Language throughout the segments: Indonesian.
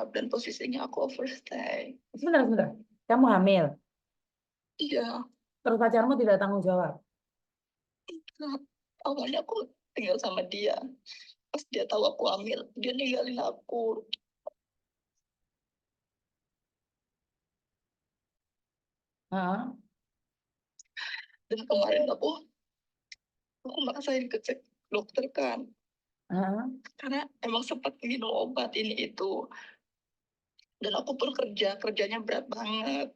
dan posisinya aku overstay. Sebentar. Kamu hamil. Iya. Terus pacarmu tidak tanggung jawab. Nah, awalnya aku tinggal sama dia. Pas dia tahu aku hamil, dia ninggalin aku. Heeh. Dan kemarin aku maksain ke cek dokter kan. Heeh. Karena emang sempat minum obat ini itu. Dan aku pun kerjanya berat banget.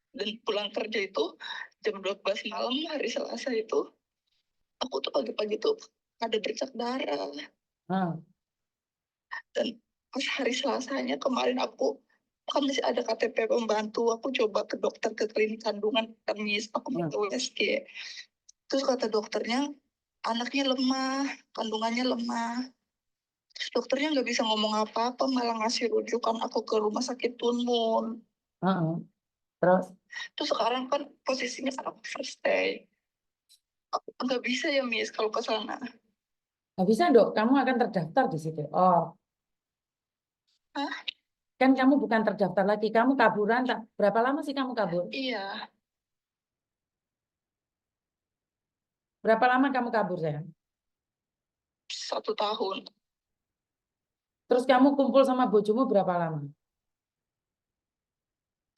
Dan pulang kerja itu jam 12 malam hari Selasa itu, aku tuh pagi-pagi tuh ada bercak darah. Heeh. Dan pas hari Selasanya kemarin aku kan masih ada KTP pembantu, aku coba ke dokter ke klinik kandungan Kamis, aku minta USG. Terus kata dokternya anaknya lemah, kandungannya lemah. Terus dokternya nggak bisa ngomong apa-apa, malah ngasih rujukan aku ke rumah sakit Tunmun. Heeh. Terus Terus sekarang kan posisinya aku first day. Aku nggak bisa ya Miss kalau ke sana. nggak bisa dok, kamu akan terdaftar di situ. Oh, Hah? kan kamu bukan terdaftar lagi, kamu kaburan. Tak berapa lama sih kamu kabur? Iya, Berapa lama kamu kabur sayang? 1 tahun. Terus kamu kumpul sama bojomu berapa lama?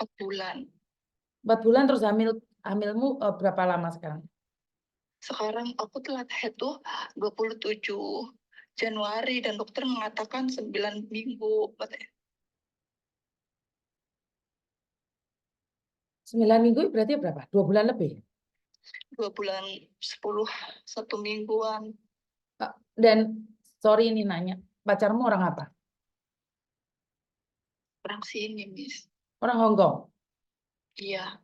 4 bulan. 4 bulan. Terus hamilmu berapa lama sekarang? Sekarang aku telat head tuh 27 Januari dan dokter mengatakan 9 minggu. 9 minggu berarti berapa? 2 bulan lebih. 2 bulan 10, 1 mingguan. Dan sorry ini nanya, pacarmu orang apa? Orang sini, Miss. Orang Hongkong. Iya,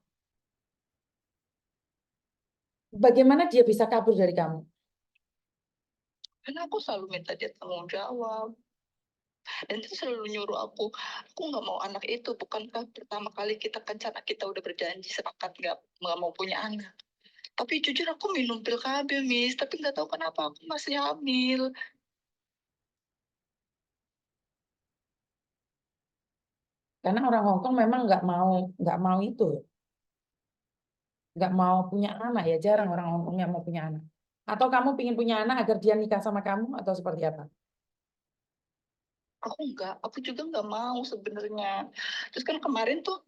Bagaimana dia bisa kabur dari kamu? karena aku selalu minta dia tanggung jawab. Dan dia selalu nyuruh aku nggak mau anak itu. Bukankah pertama kali kita rencana kita udah berjanji sepakat nggak mau punya anak. Tapi jujur aku minum pil KB, Miss. Tapi nggak tahu kenapa aku masih hamil. Karena orang Hongkong memang nggak mau itu, nggak mau punya anak ya, jarang orang Hongkong yang mau punya anak. Atau kamu ingin punya anak agar dia nikah sama kamu atau seperti apa? Aku juga nggak mau sebenarnya. Terus kan kemarin tuh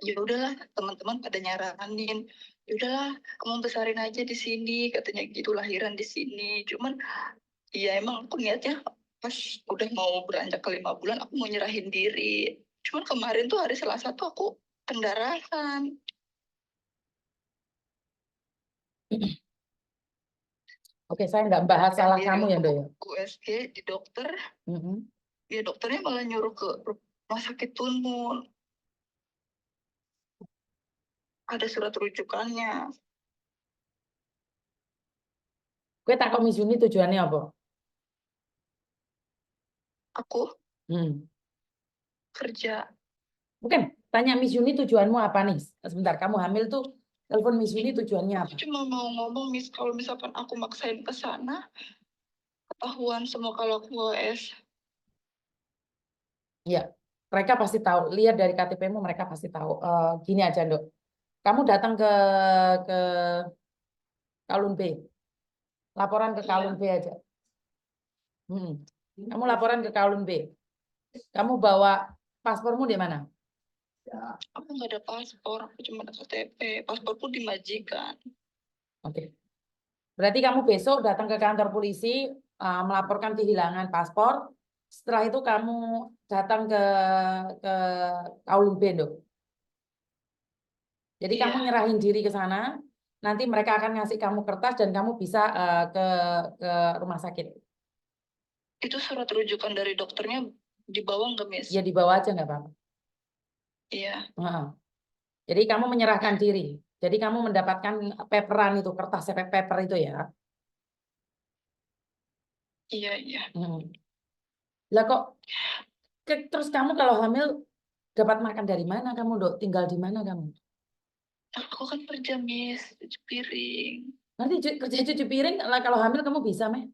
ya udahlah teman-teman pada nyaranin, ya udahlah kamu besarin aja di sini katanya gitu, lahiran di sini. Cuman ya emang aku niatnya pas udah mau beranjak ke 5 bulan aku mau nyerahin diri. Cuman kemarin tuh hari Selasa tuh aku pendarahan. Oke, saya nggak bahas Dan salah diri kamu ya, untuk Doyo. USG di dokter, Mm-mm. ya dokternya malah nyuruh ke rumah sakit Tunmul. Ada surat rujukannya. Gue tak Miss Yuni tujuannya apa? Aku Hmm. kerja. Bukan, tanya Miss Yuni tujuanmu apa nih? Sebentar, kamu hamil tuh, telepon Miss Yuni tujuannya Aku apa? cuma mau ngomong, Miss, kalau misalkan aku maksain ke sana, ketahuan semua kalau aku OS. Ya, mereka pasti tahu. Lihat dari KTP-mu, mereka pasti tahu. Gini aja, Dok. Kamu datang ke Kalun B. Laporan ke Kalun Iya, B aja. Kamu laporan ke Kalun B. Kamu bawa paspormu di mana? aku nggak ada paspor, aku cuma ada KTP. Pasporku dimajikan. Oke. Berarti kamu besok datang ke kantor polisi melaporkan kehilangan paspor. Setelah itu kamu datang ke Kalun B, Dok. Jadi kamu Iya, nyerahin diri ke sana. Nanti mereka akan ngasih kamu kertas dan kamu bisa ke rumah sakit. itu surat rujukan dari dokternya dibawa nggak, Miss? Ya dibawa aja nggak apa-apa. Iya, Heeh. Jadi kamu menyerahkan diri. Jadi kamu mendapatkan paperan itu, kertas paper itu ya. iya, iya. Hmm. Lah kok terus kamu kalau hamil dapat makan dari mana kamu, Dok? Tinggal di mana kamu? Aku kan kerja, Miss, cuci piring. Nanti kerja cuci piring lah kalau hamil kamu bisa, Meh?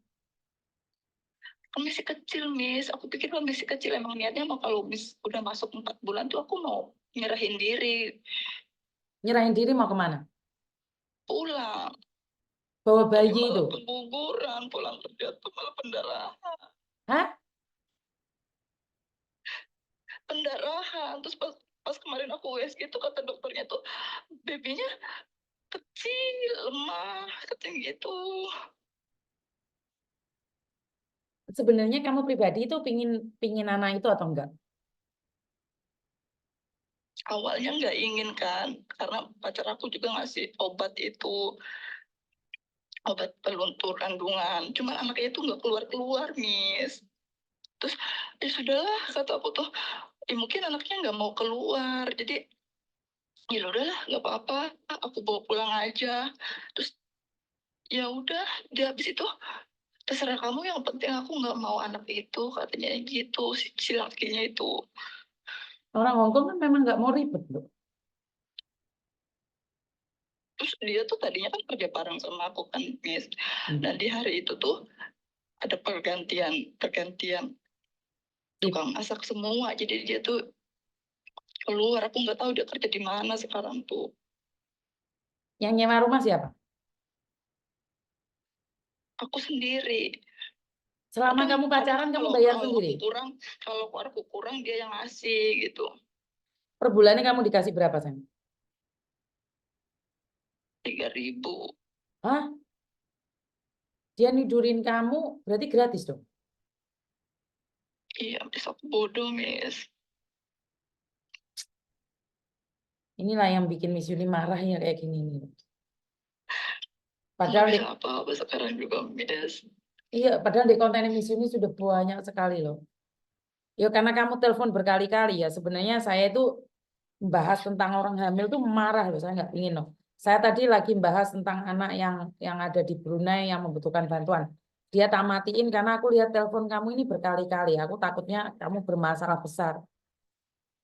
Kan masih kecil, Miss. Aku pikir kan masih kecil. Emang niatnya mau kalau Miss udah masuk 4 bulan tuh aku mau nyerahin diri. Nyerahin diri mau kemana? Pulang. Bawa Tapi bayi malah itu. keguguran. Pulang kerja tuh malah pendarahan. Hah? Pendarahan. Terus pas kemarin aku USG itu kata dokternya tuh, babynya kecil, lemah. Katanya gitu. Sebenarnya kamu pribadi itu pingin pingin anak itu atau enggak? Awalnya nggak ingin kan. Karena pacar aku juga ngasih obat itu. Obat peluntur kandungan. Cuman anaknya itu nggak keluar-keluar, Miss. Terus ya sudahlah kata aku tuh, mungkin anaknya nggak mau keluar, jadi ya udahlah nggak apa-apa, aku bawa pulang aja. Terus ya udah, dia habis itu terserah kamu, yang penting aku nggak mau anak itu, katanya gitu si lakinya itu. Orang Hongkong kan memang nggak mau ribet, loh. Terus dia tuh tadinya kan kerja bareng sama aku kan, Miss. Hmm. Dan di hari itu tuh ada pergantian pergantian Sip. tukang masak semua, jadi dia tuh keluar. Aku nggak tahu dia kerja di mana sekarang tuh. Yang nyewa rumah siapa? Aku sendiri. Selama Kadang kamu kadang pacaran kamu kalau bayar kalau sendiri. aku kurang, kalau aku kurang dia yang ngasih gitu. Per bulannya kamu dikasih berapa, sayang? 3.000. Hah? Dia nidurin kamu berarti gratis dong. Iya, bisa aku bodoh, Miss. Inilah yang bikin Miss Yuli marah ya kayak gini nih. Nggak Padahal di, bisa apa-apa sekarang juga, Miss. iya, padahal di konten Miss Yuli sudah banyak sekali loh. Ya karena kamu telepon berkali-kali ya. Sebenarnya saya itu bahas tentang orang hamil tuh marah loh. Saya nggak ingin loh. Saya tadi lagi bahas tentang anak yang ada di Brunei yang membutuhkan bantuan. Dia tak matiin karena aku lihat telepon kamu ini berkali-kali. Aku takutnya kamu bermasalah besar.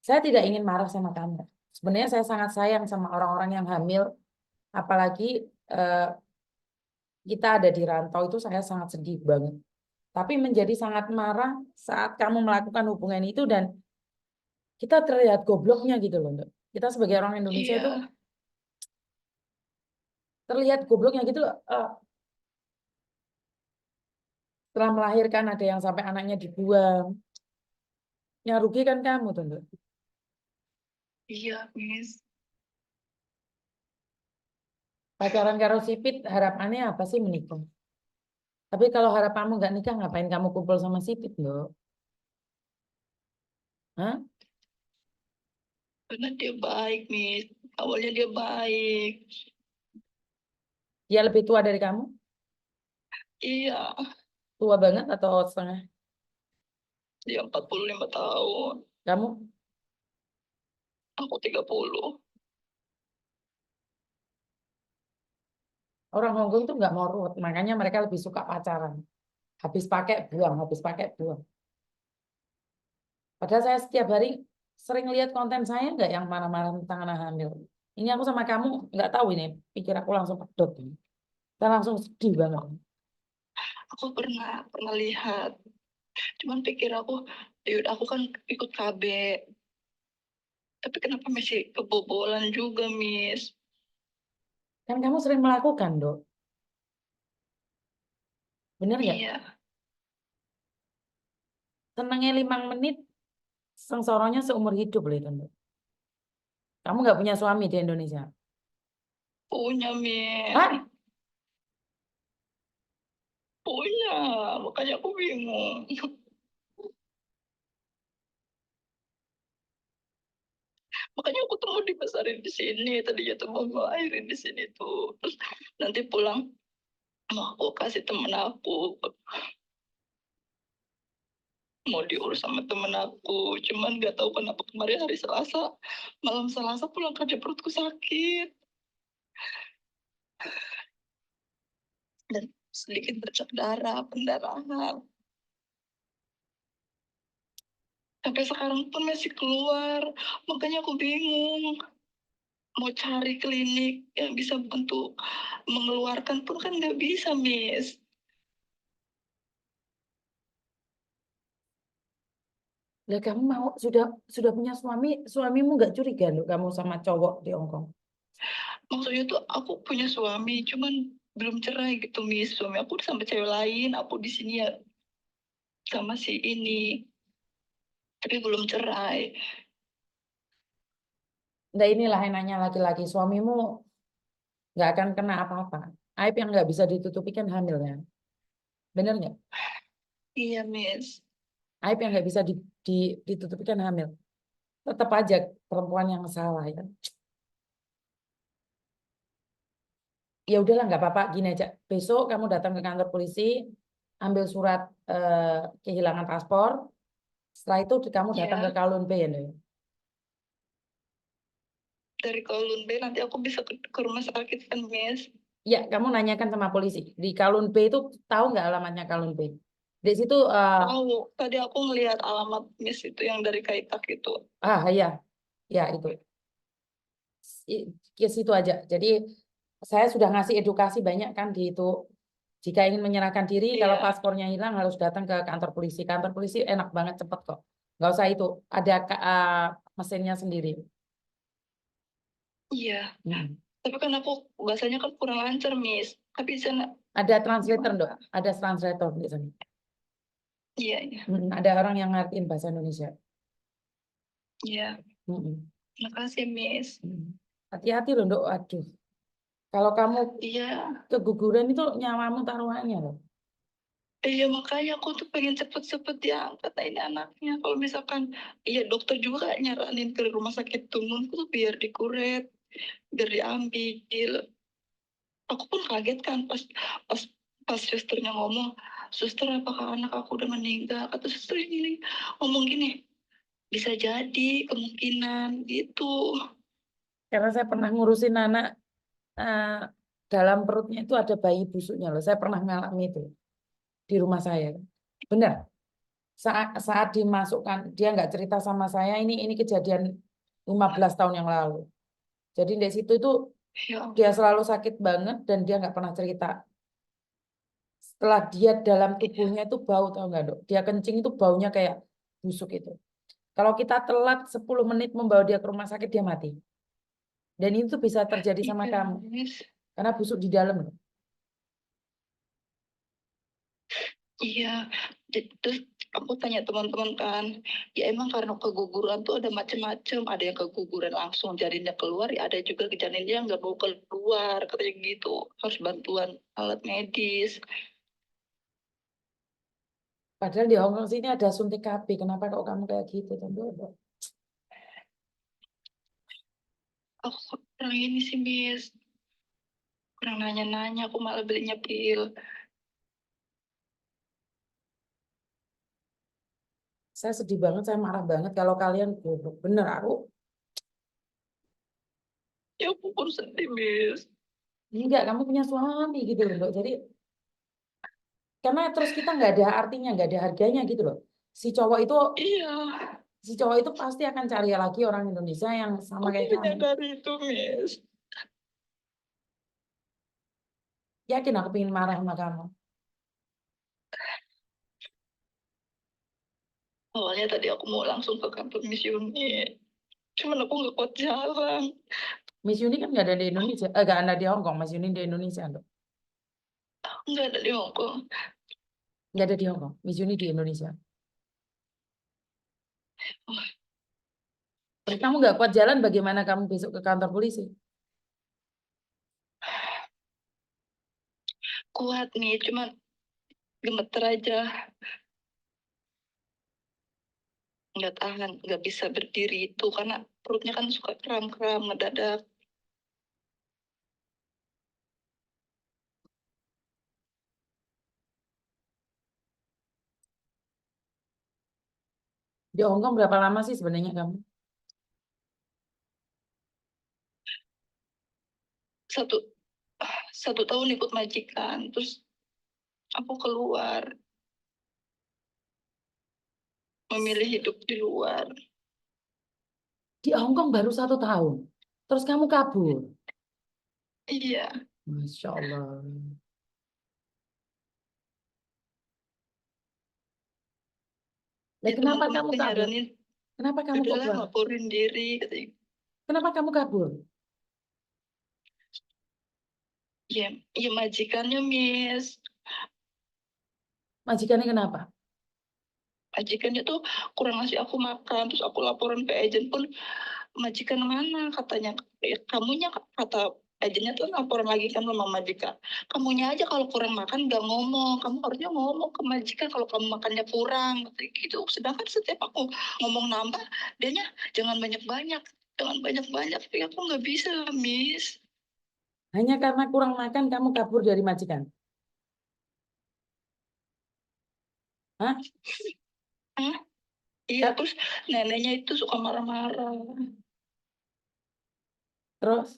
Saya tidak ingin marah sama kamu. Sebenarnya saya sangat sayang sama orang-orang yang hamil. Apalagi eh, kita ada di rantau itu saya sangat sedih banget. Tapi menjadi sangat marah saat kamu melakukan hubungan itu dan kita terlihat gobloknya gitu loh. Nduk. Kita sebagai orang Indonesia itu Iya, terlihat gobloknya gitu loh. Setelah melahirkan ada yang sampai anaknya dibuang. Yang rugi kan kamu tuh. Nduk. iya, Miss. Pacaran karo sipit harapannya apa sih menikah? Tapi kalau harapanmu nggak nikah ngapain kamu kumpul sama sipit loh? Hah? Karena dia baik, Miss. Awalnya dia baik. Dia lebih tua dari kamu? Iya, Tua banget atau setengah? dia 45 tahun. Kamu Aku 30. orang Hongkong tuh nggak mau ruwet, makanya mereka lebih suka pacaran. Habis pakai buang, habis pakai buang. Padahal saya setiap hari sering lihat konten saya nggak yang marah-marah tentang anak hamil. Ini aku sama kamu nggak tahu ini, pikir aku langsung pedot. Kita langsung sedih banget. Aku pernah lihat. Cuman pikir aku, yaudah aku kan ikut KB. Tapi kenapa masih kebobolan juga, Miss? Kan kamu sering melakukan, Dok. Bener nggak? Iya, Senangnya 5 menit, sengsoronya seumur hidup loh itu, Dok. Kamu nggak punya suami di Indonesia? punya, Miss. Hah? Punya, makanya aku bingung. Makanya aku tuh mau dibesarin di sini. Tadinya tuh mau ngelahirin di sini tuh. Terus nanti pulang mau aku kasih temen aku. Mau diurus sama temen aku. Cuman gak tahu kenapa kemarin hari Selasa. Malam Selasa pulang kerja perutku sakit. Dan sedikit bercak darah, pendarahan. Sampai sekarang pun masih keluar. Makanya aku bingung. Mau cari klinik yang bisa bantu mengeluarkan pun kan nggak bisa, Miss. Lah kamu mau sudah punya suami, suamimu nggak curiga loh kamu sama cowok di Hong Kong? Maksudnya tuh aku punya suami, cuman belum cerai gitu, Miss. Suami aku sama cewek lain, aku di sini ya sama si ini, tapi belum cerai. Nah inilah enaknya laki-laki, suamimu nggak akan kena apa-apa. Aib yang nggak bisa ditutupi kan hamilnya. Bener nggak? Iya, Miss. Aib yang nggak bisa ditutupi kan hamil. Tetap aja perempuan yang salah ya. Ya udahlah nggak apa-apa, gini aja. Besok kamu datang ke kantor polisi, ambil surat kehilangan paspor. Setelah itu kamu datang ke Ya, Kowloon Bay ya. Ndoy? dari Kowloon Bay nanti aku bisa ke rumah sakit kan, Miss? Ya, kamu nanyakan sama polisi. Di Kowloon Bay itu tahu nggak alamatnya Kowloon Bay? Di situ, Tahu, tadi aku ngelihat alamat Miss itu yang dari Kaitak itu. ya, ya itu. Ke situ aja. Jadi saya sudah ngasih edukasi banyak kan di itu. Jika ingin menyerahkan diri, kalau Iya, paspornya hilang harus datang ke kantor polisi. Kantor polisi enak banget, cepet kok. Nggak usah itu. Ada mesinnya sendiri. iya. Hmm. Tapi kan aku bahasanya kan kurang lancar, Miss. Tapi di sana Ada translator, Dok. gimana? Ada translator di sana. Iya, iya, Ada orang yang ngertiin bahasa Indonesia. iya. Hmm. Makasih, Miss. Hati-hati loh, Dok. Aduh. Kalau kamu Iya, keguguran itu nyawamu taruhannya loh. iya makanya aku tuh pengen cepet-cepet diangkat nah ini anaknya. Kalau misalkan, iya dokter juga nyaranin ke rumah sakit Tumun tuh biar dikuret, biar diambil. Aku pun kaget kan pas pas susternya ngomong, suster apakah anak aku udah meninggal? Kata suster ini ngomong gini, bisa jadi kemungkinan gitu. Karena saya pernah ngurusin anak eh, dalam perutnya itu ada bayi busuknya loh. Saya pernah ngalami itu di rumah saya. Benar. Saat dimasukkan, dia nggak cerita sama saya. Ini kejadian 15 tahun yang lalu. Jadi di situ itu Ya dia Allah. selalu sakit banget dan dia nggak pernah cerita. Setelah dia dalam tubuhnya itu bau, tahu nggak dok? Dia kencing itu baunya kayak busuk itu. Kalau kita telat 10 menit membawa dia ke rumah sakit, dia mati. Dan itu bisa terjadi sama Iya, kamu. Miss. Karena busuk di dalam loh. Iya, terus aku tanya teman-teman kan, ya emang karena keguguran tuh ada macam-macam, ada yang keguguran langsung janinnya keluar, ya ada juga janinnya yang nggak mau keluar, katanya gitu, harus bantuan alat medis. Padahal di Hongkong sini ada suntik KB. Kenapa kok kamu kayak gitu? Tante? Aku kurang ini sih, Miss, kurang nanya-nanya, aku malah belinya pil. Saya sedih banget, saya marah banget kalau kalian goblok. Bener, aku Ya aku pun sedih, Miss. enggak, kamu punya suami gitu loh, Mbak. Jadi, karena terus kita nggak ada artinya, nggak ada harganya gitu loh. Si cowok itu, Iya, si cowok itu pasti akan cari lagi orang Indonesia yang sama aku kayak kamu. menyadari itu, Miss. Yakin aku pengen marah sama kamu. Awalnya tadi aku mau langsung ke kantor Miss Yuni, cuman aku nggak kuat jalan. Miss Yuni kan nggak ada di Indonesia, nggak ada di Hongkong. Miss Yuni di Indonesia, loh. Nggak ada di Hongkong. Nggak ada di Hongkong. Miss Yuni di Indonesia. Terus kamu nggak kuat jalan, bagaimana kamu besok ke kantor polisi? Kuat nih, cuman gemeter aja, nggak tahan, nggak bisa berdiri itu karena perutnya kan suka kram-kram ngedadak. Di Hongkong berapa lama sih sebenarnya kamu? satu 1 tahun ikut majikan, terus aku keluar memilih hidup di luar. Di Hongkong baru 1 tahun. Terus kamu kabur. Iya, Masya Allah. Lah, Ya kenapa teman-teman kamu kan kabur? nyaranin, Kenapa kamu kok udahlah laporin diri katanya. Kenapa kamu kabur? Ya, ya majikannya Miss. Majikannya kenapa? Majikannya tuh kurang ngasih aku makan, terus aku laporan ke agen pun, majikan mana katanya, ya, kamunya kata agennya tuh laporan lagi kan sama majikan, kamunya aja kalau kurang makan nggak ngomong, kamu harusnya ngomong ke majikan kalau kamu makannya kurang gitu. Sedangkan setiap aku ngomong nambah, dianya jangan banyak-banyak, jangan banyak-banyak, tapi aku nggak bisa Miss. Hanya karena kurang makan kamu kabur dari majikan? Hah? Hah? Iya, Ka- terus neneknya itu suka marah-marah. Terus?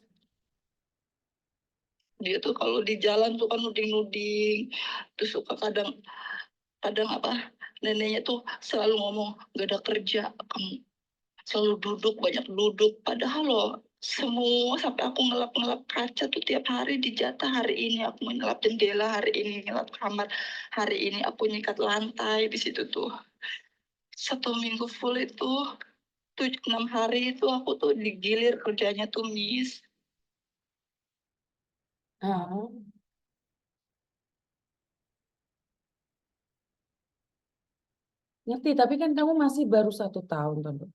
Dia tuh kalau di jalan tuh kan nuding-nuding, terus suka kadang kadang apa, neneknya tuh selalu ngomong gak ada kerja kamu, selalu duduk, banyak duduk, padahal loh semua sampai aku ngelap-ngelap kaca tuh tiap hari dijatah, hari ini aku ngelap jendela, hari ini ngelap kamar, hari ini aku nyikat lantai di situ tuh. 1 minggu full itu 6 hari itu aku tuh digilir kerjanya tuh Miss. Ah, ngerti, tapi kan kamu masih baru 1 tahun, Tondo.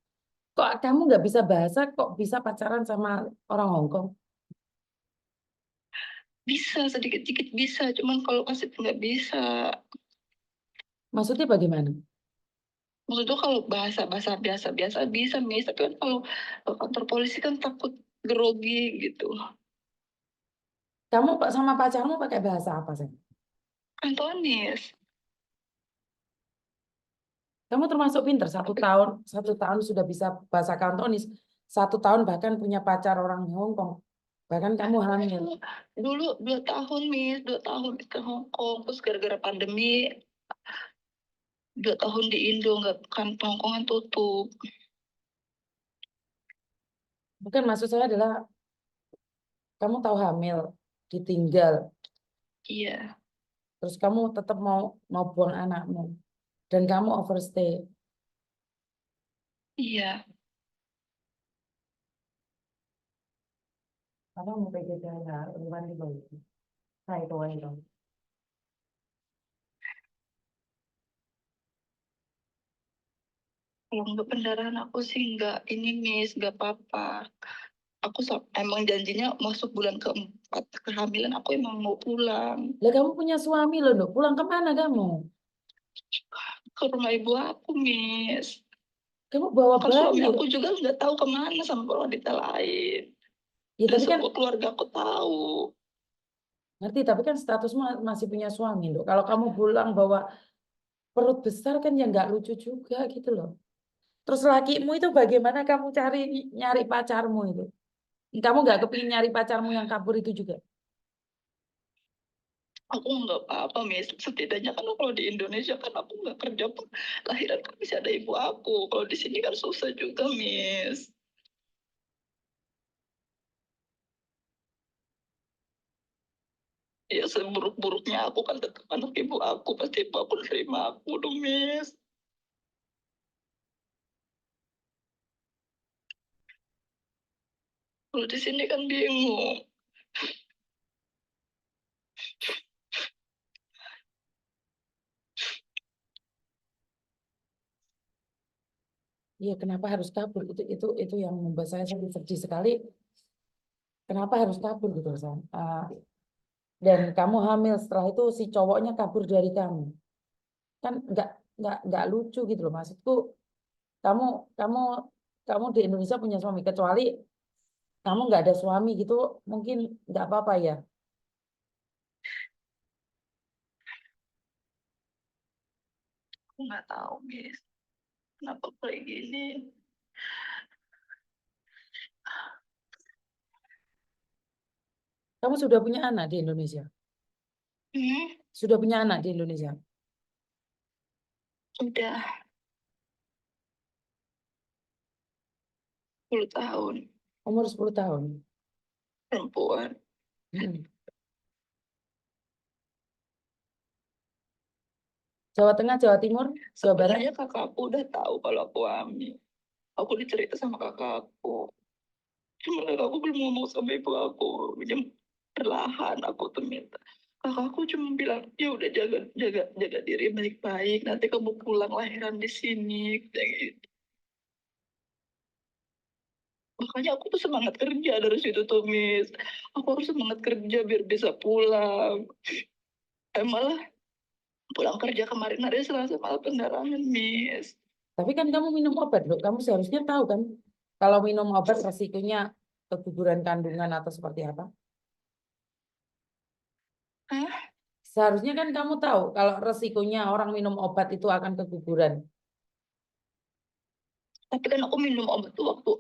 Kok kamu nggak bisa bahasa, kok bisa pacaran sama orang Hong Kong? Bisa sedikit-sedikit bisa, cuman kalau kasih nggak bisa. Maksudnya bagaimana? Maksudnya kalau bahasa-bahasa biasa-biasa bisa, Miss. Tapi kan kalau ke kantor polisi kan takut grogi gitu. Kamu sama pacarmu pakai bahasa apa sih? Kantonis. Kamu termasuk pinter, satu tahun sudah bisa bahasa Kantonis, 1 tahun bahkan punya pacar orang Hong Kong, bahkan kamu hamil. Dulu 2 tahun, Miss. 2 tahun ke Hong Kong. Terus gara-gara pandemi, 2 tahun di Indo. Nggak, kan Hong Kong kan tutup. Bukan, maksud saya adalah kamu tahu hamil, ditinggal, Iya, terus kamu tetap mau mau buang anakmu, dan kamu overstay. iya. Apa mau pergi jalan, di bawah. Saya itu. Kalau nggak pendarahan aku sih nggak ini, Miss. Nggak apa-apa. Aku emang janjinya masuk bulan keempat kehamilan aku emang mau pulang Lah, kamu punya suami loh, Nduk. Pulang kemana kamu? ke rumah ibu aku, Miss. Kamu bawa Kan suami bayi aku loh. juga nggak tahu kemana sama wanita lain. Ya Dan tapi kan semua keluarga aku tahu. ngerti, tapi kan statusmu masih punya suami, Nduk. Kalau kamu pulang bawa perut besar kan ya nggak lucu juga gitu loh. Terus lakimu itu bagaimana kamu nyari pacarmu itu? Kamu nggak kepingin nyari pacarmu yang kabur itu juga? Aku nggak apa-apa, Miss. Setidaknya kan kalau di Indonesia kan aku nggak kerja pun lahiran kan bisa ada ibu aku. Kalau di sini kan susah juga, Miss. Ya seburuk-buruknya aku kan tetap anak ibu aku. Pasti ibu aku nerima aku dong, Miss. Kalau di sini kan bingung. Iya, kenapa harus kabur? Itu yang membuat saya sangat sedih sekali. Kenapa harus kabur gitu, San? Dan kamu hamil, setelah itu si cowoknya kabur dari kamu. Kan nggak lucu gitu loh, maksudku. Kamu kamu kamu di Indonesia punya suami, kecuali kamu nggak ada suami gitu, mungkin nggak apa-apa ya. Aku nggak tahu, Miss. Kenapa kayak gini? Kamu sudah punya anak di Indonesia? Hmm, Sudah punya anak di Indonesia? udah 10 tahun. Umur 10 tahun. Perempuan. Hmm. Jawa Tengah, Jawa Timur, Jawa Barat. Sebenarnya kakakku udah tahu kalau aku hamil. Aku dicerita sama kakakku. Cuma kakakku belum ngomong sama ibu aku. Perlahan aku tuh minta. Kakakku cuma bilang, ya udah jaga jaga jaga diri baik-baik. Nanti kamu pulang lahiran di sini. Kayak gitu. Makanya aku tuh semangat kerja dari situ tuh, Miss. Aku harus semangat kerja biar bisa pulang. Malah pulang kerja kemarin hari Selasa malah pendarahan, Miss. Tapi kan kamu minum obat, loh. Kamu seharusnya tahu kan kalau minum obat resikonya keguguran kandungan atau seperti apa? Hah? Seharusnya kan kamu tahu kalau resikonya orang minum obat itu akan keguguran. Tapi kan aku minum obat tuh waktu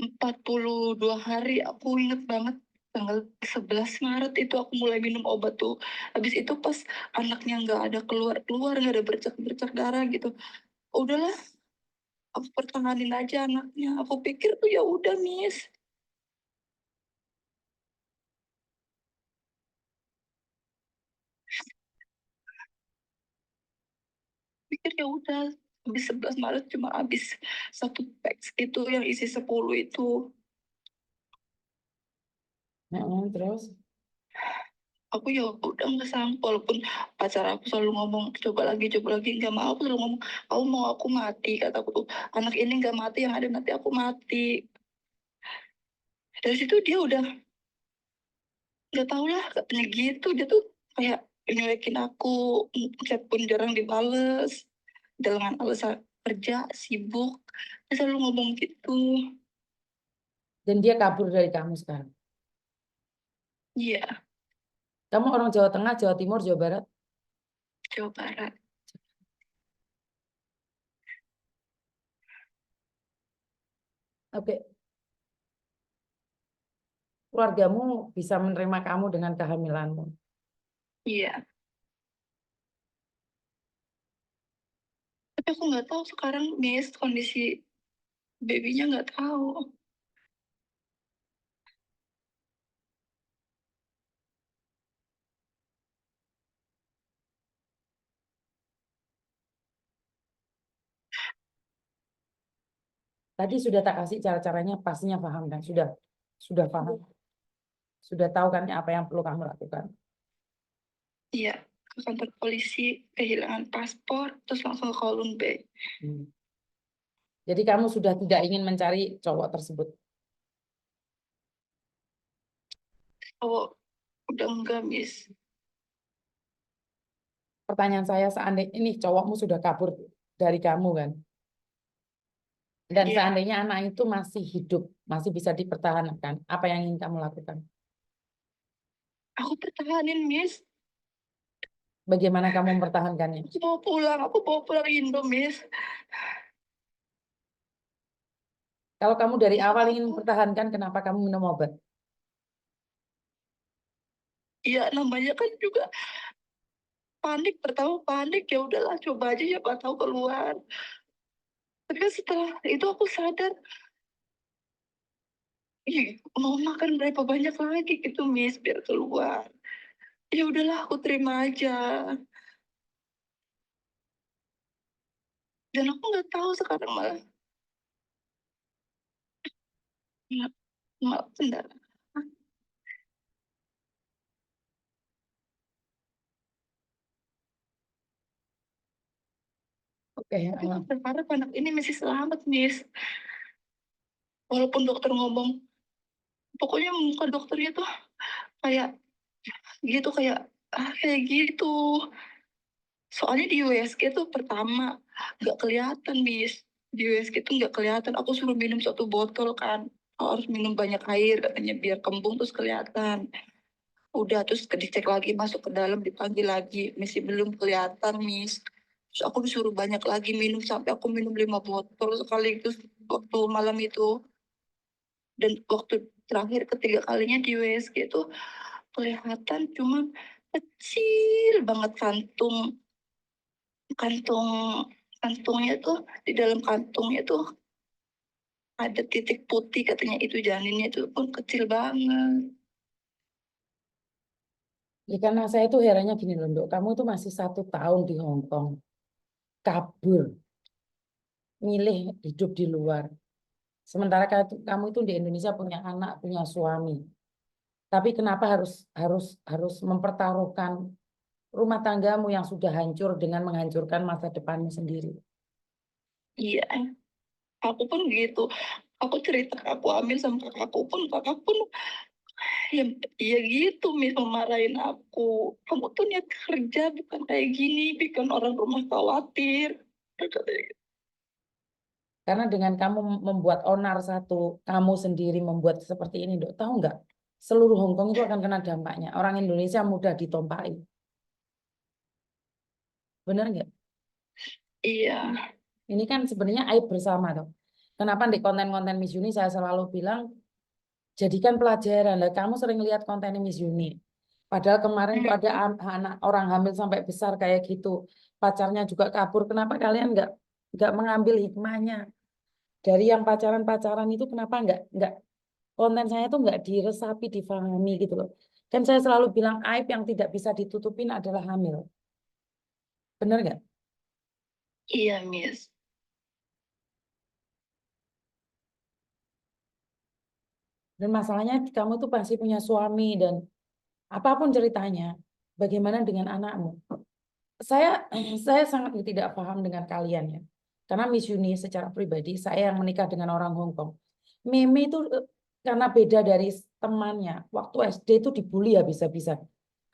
42 hari. Aku inget banget tanggal 11 Maret itu aku mulai minum obat tuh. Habis itu pas anaknya nggak ada keluar-keluar, nggak ada bercak-bercak darah gitu. Udahlah, aku pertahanin aja anaknya. Aku pikir tuh ya udah, Miss. Pikir ya udah. Habis 11 Maret cuma habis satu packs itu yang isi 10 itu. Terus, Aku ya udah nggak sanggup, walaupun pacar aku selalu ngomong coba lagi nggak mau. Aku selalu ngomong, kamu mau aku mati, kataku tuh, anak ini nggak mati, yang ada nanti aku mati. Dari situ dia udah nggak tahu lah, katanya gitu. Dia tuh kayak nyuekin aku, chat pun jarang dibales dengan alasan kerja sibuk. Dia selalu ngomong gitu. dan dia kabur dari kamu sekarang. Iya, Kamu orang Jawa Tengah, Jawa Timur, Jawa Barat. Jawa Barat. Oke, keluargamu bisa menerima kamu dengan kehamilanmu. Iya, tapi aku nggak tahu sekarang, Miss, kondisi babynya nggak tahu. Tadi sudah tak kasih cara-caranya, pastinya paham kan? Sudah paham. Sudah tahu kan apa yang perlu kamu lakukan. Iya, ke kantor polisi, kehilangan paspor, terus langsung ke Kowloon Bay. Hmm. Jadi kamu sudah tidak ingin mencari cowok tersebut. Oh, udah enggak, Miss. Pertanyaan saya, seandainya ini cowokmu sudah kabur dari kamu kan? Dan Iya, seandainya anak itu masih hidup, masih bisa dipertahankan, apa yang ingin kamu lakukan? aku pertahanin, Miss. Bagaimana kamu mempertahankannya? Aku mau pulang Indo, Miss. Kalau kamu dari awal ingin Aku, mempertahankan, kenapa kamu minum obat? iya namanya kan juga panik, pertama panik, ya udahlah coba aja siapa tahu keluar. Tapi kan setelah itu aku sadar, ih, mau makan berapa banyak lagi gitu, Miss, biar keluar. Ya udahlah, aku terima aja. Dan aku nggak tahu sekarang malah, malah, malah kendala. Oke, Tapi aku berharap anak ini masih selamat, Miss. Walaupun dokter ngomong, pokoknya muka dokternya tuh kayak gitu, kayak gitu. Soalnya di USG tuh pertama nggak kelihatan, Miss. Di USG tuh nggak kelihatan. Aku suruh minum 1 botol kan. Harus minum banyak air katanya biar kembung terus kelihatan. Udah terus dicek lagi, masuk ke dalam, dipanggil lagi, masih belum kelihatan, Miss. Terus aku disuruh banyak lagi minum sampai aku minum 5 botol sekaligus waktu malam itu. Dan waktu terakhir ketiga kalinya di USG itu kelihatan cuma kecil banget kantung kantungnya tuh, di dalam kantungnya tuh ada titik putih, katanya itu janinnya itu pun kecil banget. Ya karena saya tuh herannya gini loh, Dok. Kamu tuh masih 1 tahun di Hong Kong, kabur, milih hidup di luar. Sementara kamu itu di Indonesia punya anak, punya suami. Tapi kenapa harus harus harus mempertaruhkan rumah tanggamu yang sudah hancur dengan menghancurkan masa depanmu sendiri? Iya, aku pun gitu. Aku cerita aku hamil sama kakak pun ya, ya gitu Miss memarahin aku. Kamu tuh niat kerja bukan kayak gini, bikin orang rumah khawatir. Katanya gitu. Karena dengan kamu membuat onar satu, kamu sendiri membuat seperti ini, Dok. Tahu nggak? Seluruh Hong Kong itu akan kena dampaknya. Orang Indonesia mudah ditompai. Benar nggak? Iya. Ini kan sebenarnya aib bersama, Dok. Kenapa di konten-konten Miss Uni saya selalu bilang, jadikan pelajaran. Lah, kamu sering lihat konten Miss Uni. Padahal kemarin tuh ada anak orang hamil sampai besar kayak gitu. Pacarnya juga kabur. Kenapa kalian nggak mengambil hikmahnya? Dari yang pacaran-pacaran itu kenapa nggak konten saya tuh nggak diresapi, difahami gitu loh. Kan saya selalu bilang aib yang tidak bisa ditutupin adalah hamil. Bener nggak? Iya, Miss. Dan masalahnya kamu tuh pasti punya suami dan apapun ceritanya, bagaimana dengan anakmu? Saya saya sangat tidak paham dengan kalian ya. Karena Miss Yuni secara pribadi, saya yang menikah dengan orang Hong Kong. Meme itu karena beda dari temannya. Waktu SD itu dibully habis-habisan.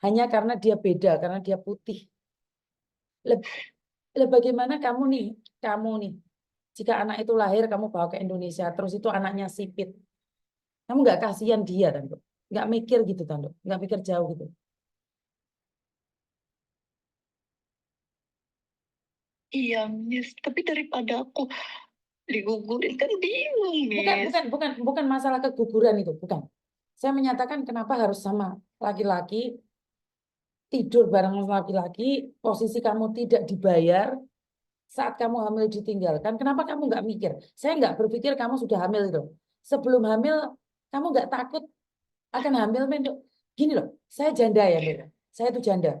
Hanya karena dia beda, karena dia putih. Bagaimana kamu nih, jika anak itu lahir kamu bawa ke Indonesia, terus itu anaknya sipit, kamu nggak kasihan dia, Tante? Nggak mikir gitu, Tante? Nggak mikir jauh gitu? Iya, Miss. Tapi daripada aku digugurin kan bingung, Bukan, Miss. bukan, bukan, bukan masalah keguguran itu, bukan. Saya menyatakan kenapa harus sama laki-laki, tidur bareng sama laki-laki, posisi kamu tidak dibayar, saat kamu hamil ditinggalkan, kenapa kamu nggak mikir? Saya nggak berpikir kamu sudah hamil itu. Sebelum hamil, kamu nggak takut akan hamil, Mendok? Gini loh, saya janda ya, Mendok. Saya itu janda.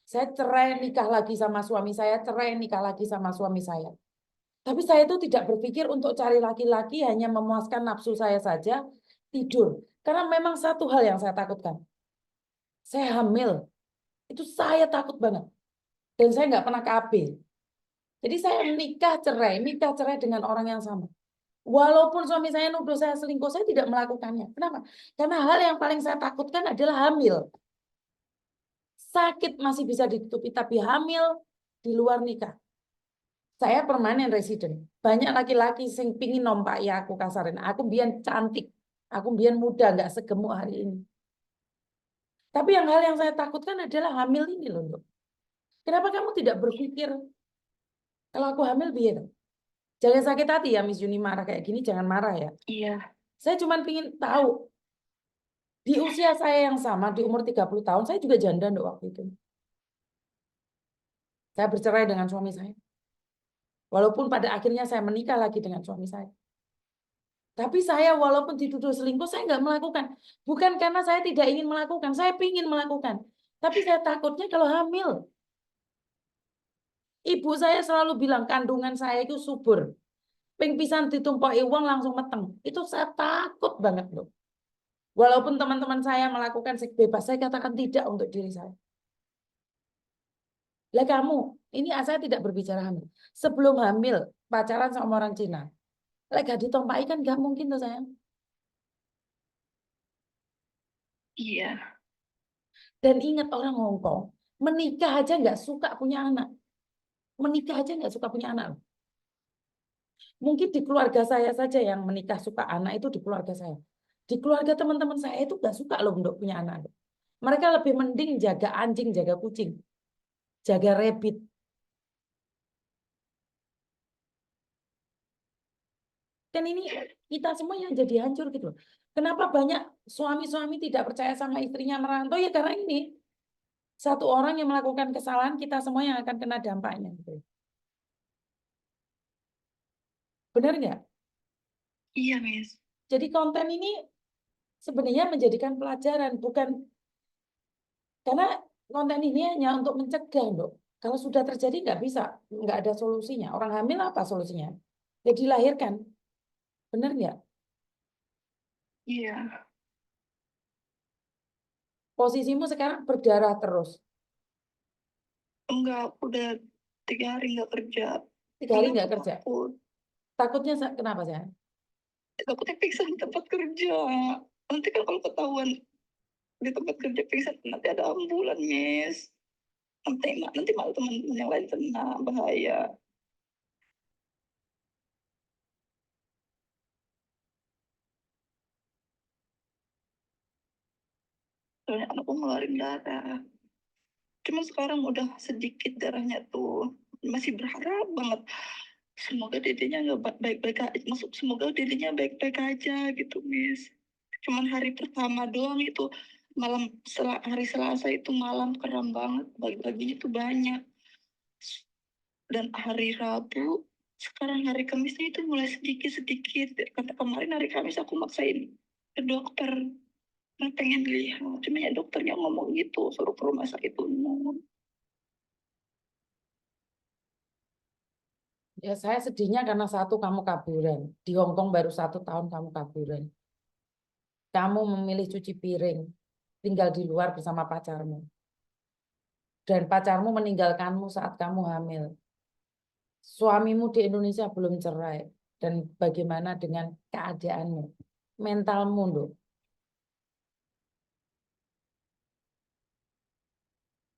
Saya cerai nikah lagi sama suami saya, cerai nikah lagi sama suami saya. Tapi saya itu tidak berpikir untuk cari laki-laki hanya memuaskan nafsu saya saja, tidur. Karena memang satu hal yang saya takutkan. Saya hamil, itu saya takut banget. Dan saya nggak pernah KB. Jadi saya nikah cerai dengan orang yang sama. Walaupun suami saya nuduh saya selingkuh, saya tidak melakukannya. Kenapa? Karena hal yang paling saya takutkan adalah hamil. Sakit masih bisa ditutupi, tapi hamil di luar nikah. Saya permanen resident. Banyak laki-laki sing pingin nompak ya aku kasarin. Aku biar cantik. Aku biar muda, nggak segemuk hari ini. Tapi hal yang saya takutkan adalah hamil ini loh. Dok. Kenapa kamu tidak berpikir kalau aku hamil biar? Jangan sakit hati ya Miss Yuni marah kayak gini, jangan marah ya. Iya. Saya cuma pingin tahu, di usia saya yang sama, di umur 30 tahun, saya juga janda Dok, waktu itu. Saya bercerai dengan suami saya. Walaupun pada akhirnya saya menikah lagi dengan suami saya. Tapi saya walaupun dituduh selingkuh, saya nggak melakukan. Bukan karena saya tidak ingin melakukan, saya ingin melakukan. Tapi saya takutnya kalau hamil. Ibu saya selalu bilang kandungan saya itu subur. Ping pisan ditumpaki uang langsung meteng. Itu saya takut banget loh. Walaupun teman-teman saya melakukan seks bebas, saya katakan tidak untuk diri saya. Lah kamu, ini saya tidak berbicara hamil. Sebelum hamil, pacaran sama orang Cina. Lah gak ditompaki kan gak mungkin tuh sayang. Iya. Dan ingat orang Hong Kong, menikah aja nggak suka punya anak. Menikah aja nggak suka punya anak. Mungkin di keluarga saya saja yang menikah suka anak itu di keluarga saya. Di keluarga teman-teman saya itu nggak suka loh untuk punya anak. Mereka lebih mending jaga anjing, jaga kucing, jaga rabbit. Dan ini kita semua yang jadi hancur gitu loh. Kenapa banyak suami-suami tidak percaya sama istrinya merantau? Ya karena ini. Satu orang yang melakukan kesalahan, kita semua yang akan kena dampaknya. Gitu. Benar nggak? Iya, Miss. Jadi konten ini sebenarnya menjadikan pelajaran, bukan Karena konten ini hanya untuk mencegah, Dok. Kalau sudah terjadi nggak bisa, nggak ada solusinya. Orang hamil apa solusinya? Ya dilahirkan. Benar nggak? Iya, Posisimu sekarang berdarah terus. enggak, aku udah 3 hari nggak kerja. 3 hari Karena aku nggak kerja. takut. Takutnya kenapa sih? Takutnya pingsan di tempat kerja. Nanti kan kalau ketahuan di tempat kerja pingsan, nanti ada ambulan, Miss. Nanti malah teman-teman yang lain kena, bahaya. Soalnya anakku ngeluarin darah. Cuma sekarang udah sedikit darahnya tuh. Masih berharap banget. Semoga dedenya nggak baik-baik aja. Maksud semoga dedenya baik-baik aja gitu, Miss. Cuman hari pertama doang itu hari Selasa itu malam kram banget. Pagi-paginya tuh banyak. Dan hari Rabu, sekarang hari Kamisnya itu mulai sedikit-sedikit. Kata kemarin hari Kamis aku maksain ke dokter. Nah, pengen lihat. Cuma ya dokternya ngomong gitu, suruh ke rumah sakit umum. Ya saya sedihnya karena satu kamu kaburan. Di Hong Kong baru 1 tahun kamu kaburan. Kamu memilih cuci piring, tinggal di luar bersama pacarmu. Dan pacarmu meninggalkanmu saat kamu hamil. Suamimu di Indonesia belum cerai. Dan bagaimana dengan keadaanmu? Mentalmu, Dok.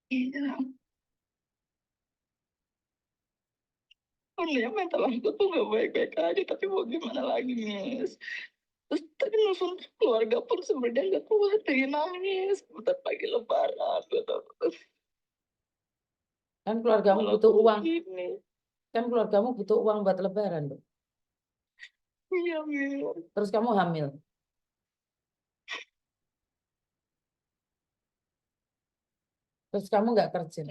Iya, ya mental aku tuh nggak baik-baik aja. Tapi mau gimana lagi, Miss? Terus tadi nelfon keluarga pun sebenarnya nggak kuat, pengen nangis. Bentar pagi lebaran, terus Kan keluargamu malah butuh aku uang. begini. Kan keluargamu butuh uang buat lebaran, Dok. Iya, Miss. Terus kamu hamil. Terus kamu nggak kerja.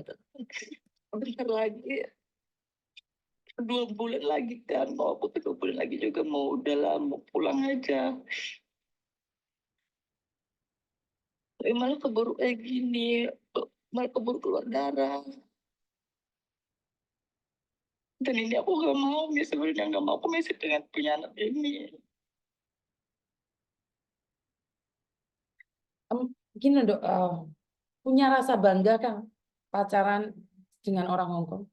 Bentar lagi, 2 bulan lagi kan. Mau aku 2 bulan lagi juga mau udah lah, mau pulang aja. Tapi malah keburu kayak gini. Malah keburu keluar darah. Dan ini aku gak mau, Miss. Sebenarnya gak mau aku masih dengan punya anak ini. Gini, Dok. Punya rasa bangga kan pacaran dengan orang Hong Kong?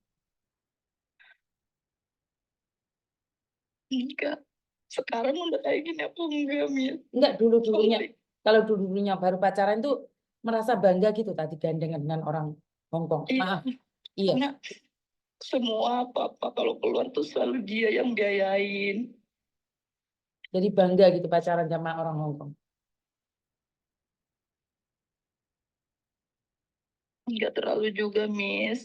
Enggak. Sekarang udah kayak gini aku enggak, Miss. Enggak dulu-dulunya. Soalnya Kalau dulu-dulunya baru pacaran tuh merasa bangga gitu tadi gandengan dengan orang Hong Kong. iya, Maaf. Iya. karena semua apa-apa kalau keluar tuh selalu dia yang biayain. Jadi bangga gitu pacaran sama orang Hong Kong. Enggak terlalu juga, Miss.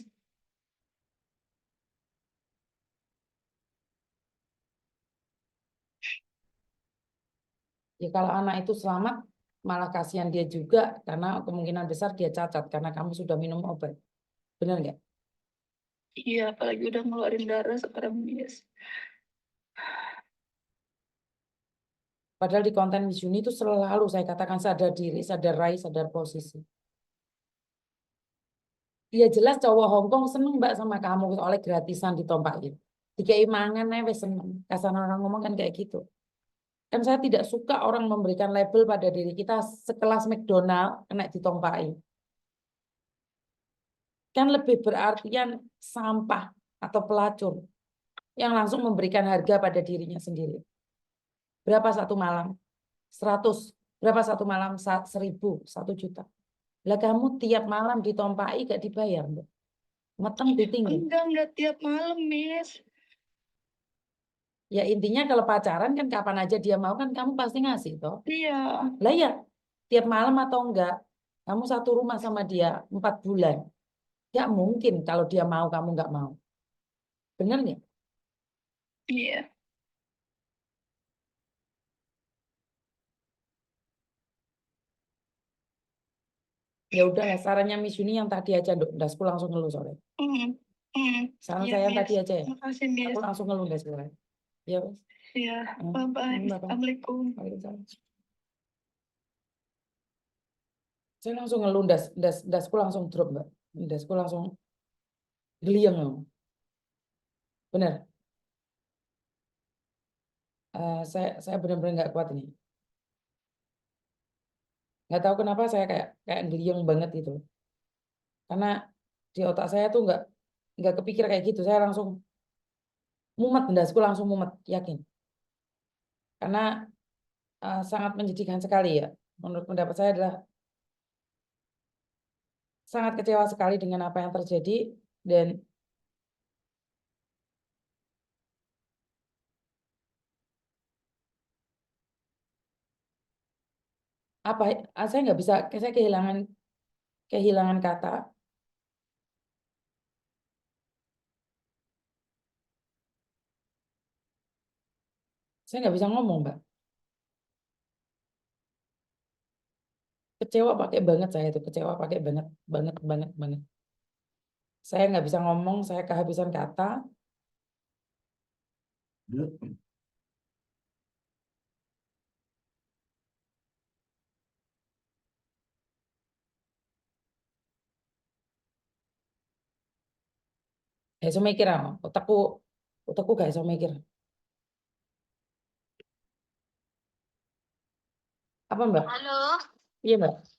Ya kalau anak itu selamat malah kasihan dia juga karena kemungkinan besar dia cacat karena kamu sudah minum obat. Benar nggak? Iya, apalagi udah ngeluarin darah sekarang, Miss. Padahal di konten Miss Juni itu selalu saya katakan sadar diri, sadar rai, sadar posisi. Ya jelas cowok Hong Kong seneng mbak sama kamu oleh gratisan ditompakin. Dikai mangan wes seneng. Kasar orang ngomong kan kayak gitu. Kan saya tidak suka orang memberikan label pada diri kita sekelas McDonald kena ditompakin. Kan lebih berartian sampah atau pelacur yang langsung memberikan harga pada dirinya sendiri. Berapa satu malam? 100. Berapa satu malam? 1.000, 1 juta. Lah kamu tiap malam ditompaki gak dibayar, Mbak. Meteng ditinggal. Enggak tiap malam, Miss. Ya intinya kalau pacaran kan kapan aja dia mau kan kamu pasti ngasih toh. Iya, Lah ya tiap malam atau enggak kamu satu rumah sama dia 4 bulan. Gak mungkin kalau dia mau kamu nggak mau. Bener nggak? iya. Ya udahlah sarannya Miss Yuni yang tadi aja Dok. Udah aku langsung ngeluh sore. Hmm, hmm. Saran Iya, saya yang Miss. tadi aja ya. Makasih, Aku Miss. langsung ngeluh udah sore. Ya wes. Iya, bye-bye. Bye-bye. Assalamualaikum. Waalaikumsalam. Saya langsung ngeluh, dasku langsung drop, Mbak. Dasku langsung geliang. Bener. Saya benar-benar nggak kuat ini. Nggak tahu kenapa saya kayak geliang banget gitu. Karena di otak saya tuh nggak kepikir kayak gitu. Saya langsung mumet, dasku langsung mumet, yakin. Karena sangat menyedihkan sekali ya. Menurut pendapat saya adalah sangat kecewa sekali dengan apa yang terjadi dan apa saya nggak bisa, saya kehilangan kata. Saya nggak bisa ngomong, Mbak. Kecewa pakai banget, saya itu kecewa pakai banget, banget, banget, banget. Saya nggak bisa ngomong, saya kehabisan kata. Gak bisa mikir, otakku gak bisa mikir. Apa, Mbak? Halo, Iya, Mbak.